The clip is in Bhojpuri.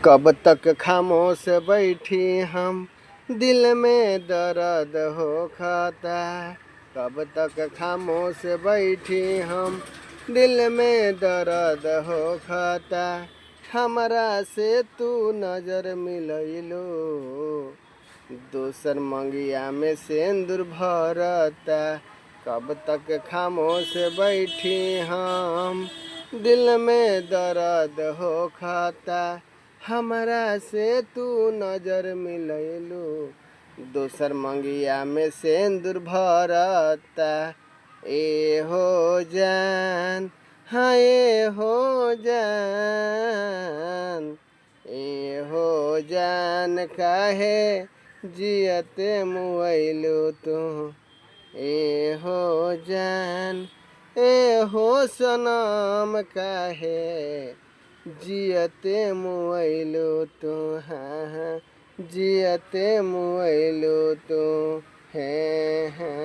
कब तक खामोश बैठी हम, दिल में दर्द हो खाता। कब तक खामोश बैठी हम, दिल में दर्द हो खाता। हमरा से तू नजर मिलैलो, दोसर मंगिया में सिंदूर भरता। कब तक खामोश बैठी हम, दिल में दर्द हो खाता। हमरा से तू नजर मिलैलू, दोसर मंगिया में सिंदूर भरता। ए हो जान, हाँ ए हो जान, ए हो जान काहे जियते मुआइलू तू। ए हो जान, ए हो सनम काहे जियते मुआइलू तू। हाँ हाँ जियते मुआइलू तू। हैं हैं।